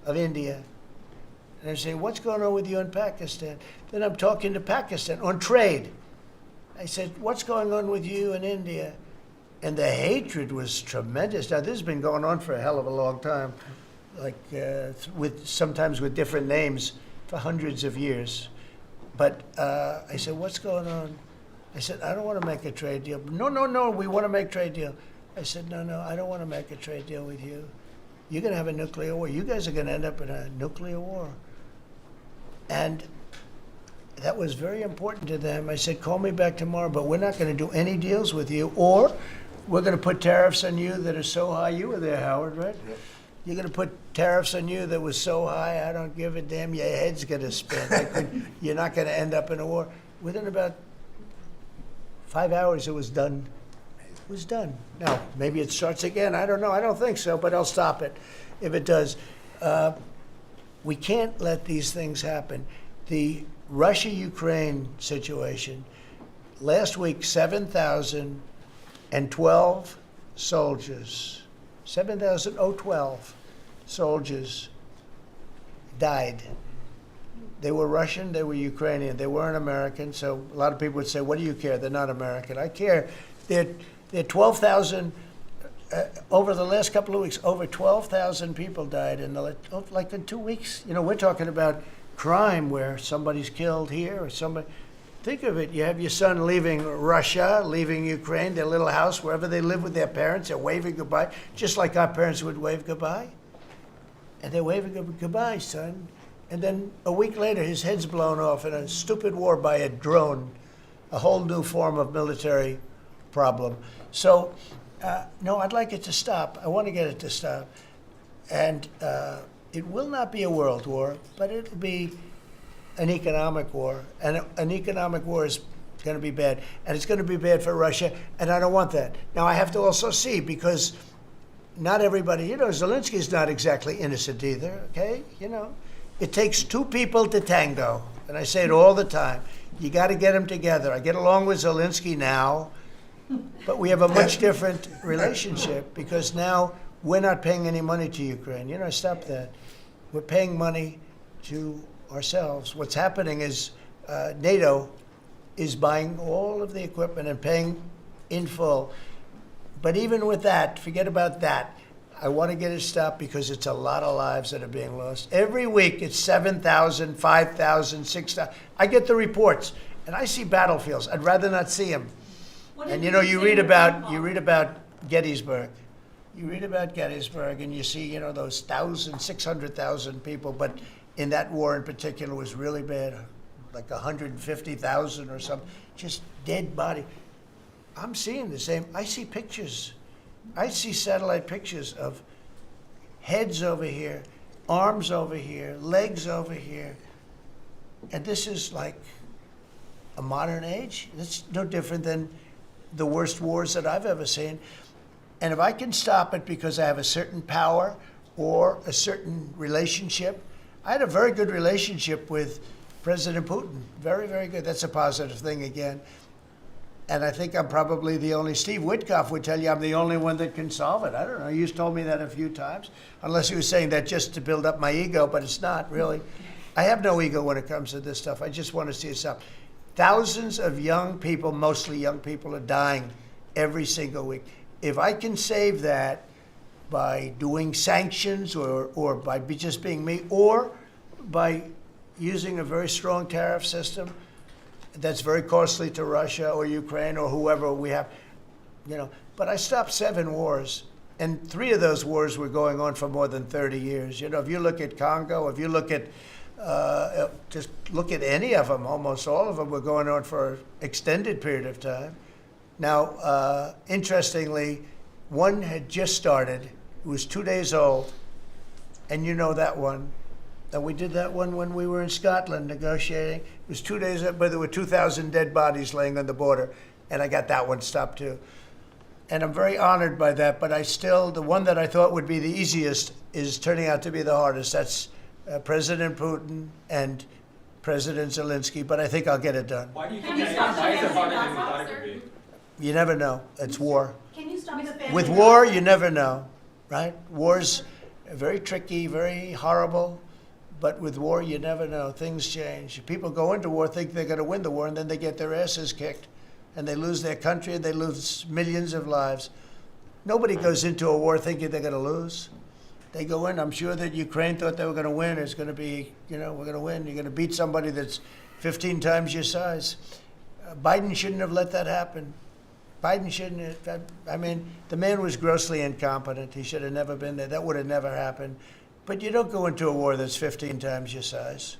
of India. And I say, what's going on with you in Pakistan? Then I'm talking to Pakistan on trade. I said, what's going on with you in India? And the hatred was tremendous. Now, this has been going on for a hell of a long time, like sometimes with different names for hundreds of years. But I said, what's going on? I said, I don't want to make a trade deal. No, we want to make a trade deal. I said, no, I don't want to make a trade deal with you. You're going to have a nuclear war. You guys are going to end up in a nuclear war. And that was very important to them. I said, call me back tomorrow, but we're not going to do any deals with you, or we're going to put tariffs on you that are so high. You were there, Howard, right? Yep. You're going to put tariffs on you that was so high, I don't give a damn. Your head's going to spin. You're not going to end up in a war. Within about 5 hours, it was done. It was done. Now, maybe it starts again. I don't know. I don't think so, but I'll stop it if it does. We can't let these things happen. The Russia-Ukraine situation, last week, 7,012 soldiers, 7,012 soldiers died. They were Russian, they were Ukrainian, they weren't American, so a lot of people would say, what do you care? They're not American. I care. They're 12,000, over the last couple of weeks, over 12,000 people died in like in 2 weeks. You know, we're talking about crime where somebody's killed here or somebody. Think of it. You have your son leaving Russia, leaving Ukraine, their little house, wherever they live with their parents. They're waving goodbye, just like our parents would wave goodbye. And they're waving goodbye, son. And then a week later, his head's blown off in a stupid war by a drone, a whole new form of military problem. So, no, I'd like it to stop. I want to get it to stop. And it will not be a world war, but it'll be an economic war. And an economic war is going to be bad. And it's going to be bad for Russia, and I don't want that. Now, I have to also see, because not everybody, Zelensky's not exactly innocent either, okay? It takes two people to tango, and I say it all the time. You got to get them together. I get along with Zelensky now, but we have a much different relationship because now we're not paying any money to Ukraine. Stop that. We're paying money to ourselves. What's happening is NATO is buying all of the equipment and paying in full. But even with that, forget about that. I want to get it stopped because it's a lot of lives that are being lost. Every week it's 7,000, 5,000, 6,000. I get the reports, and I see battlefields. I'd rather not see them. And you read about Gettysburg. You read about Gettysburg, and you see those 600,000 people. But in that war in particular was really bad, like 150,000 or something, just dead body. I'm seeing the same. I see pictures. I see satellite pictures of heads over here, arms over here, legs over here. And this is like a modern age. It's no different than the worst wars that I've ever seen. And if I can stop it because I have a certain power or a certain relationship, I had a very good relationship with President Putin. Very, very good. That's a positive thing again. And I think I'm probably the only, Steve Witkoff would tell you I'm the only one that can solve it. I don't know. He's told me that a few times, unless he was saying that just to build up my ego, but it's not really. I have no ego when it comes to this stuff. I just want to see it stop. Thousands of young people, mostly young people, are dying every single week. If I can save that by doing sanctions or by just being me, or by using a very strong tariff system, that's very costly to Russia or Ukraine or whoever we have, But I stopped 7 wars, and 3 of those wars were going on for more than 30 years. If you look at Congo, if you look at, just look at any of them, almost all of them were going on for an extended period of time. Now, interestingly, one had just started. It was 2 days old, and that one. And we did that one when we were in Scotland negotiating. It was 2 days, but there were 2,000 dead bodies laying on the border, and I got that one stopped too. And I'm very honored by that, but the one that I thought would be the easiest is turning out to be the hardest. That's President Putin and President Zelensky, but I think I'll get it done. Why do you think that is? Why is it harder than you thought it would be? You never know. It's war. Can you stop the family? With war, you never know, right? Wars, very tricky, very horrible. But with war, you never know. Things change. People go into war, think they're going to win the war, and then they get their asses kicked, and they lose their country, and they lose millions of lives. Nobody goes into a war thinking they're going to lose. They go in. I'm sure that Ukraine thought they were going to win. It's going to be, we're going to win. You're going to beat somebody that's 15 times your size. Biden shouldn't have let that happen. Biden shouldn't have. I mean, the man was grossly incompetent. He should have never been there. That would have never happened. But you don't go into a war that's 15 times your size.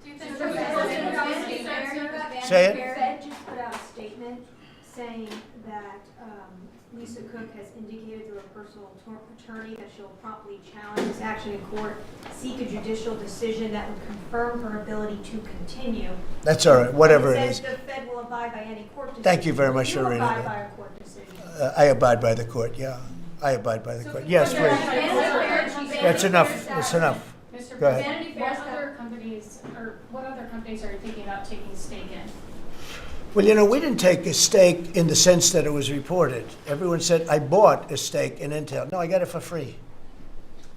Do you think the Say it. Fed just put out a statement saying that Lisa Cook has indicated through her personal attorney that she'll promptly challenge this action in court, seek a judicial decision that would confirm her ability to continue. That's all right, whatever it is. Says the Fed will abide by any court decision. Thank you very much for reading You abide that. by a court decision. I abide by the court, yeah. I abide by the court. Yes, please. That's enough. That's enough. Mr. Go ahead. President, what other companies are you thinking about taking stake in? Well, we didn't take a stake in the sense that it was reported. Everyone said, I bought a stake in Intel. No, I got it for free.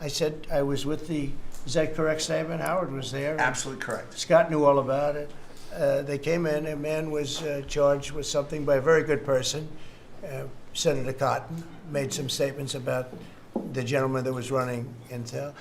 I said I was with is that correct statement? Howard was there. Absolutely correct. Scott knew all about it. They came in, a man was charged with something by a very good person. Senator Cotton made some statements about the gentleman that was running Intel.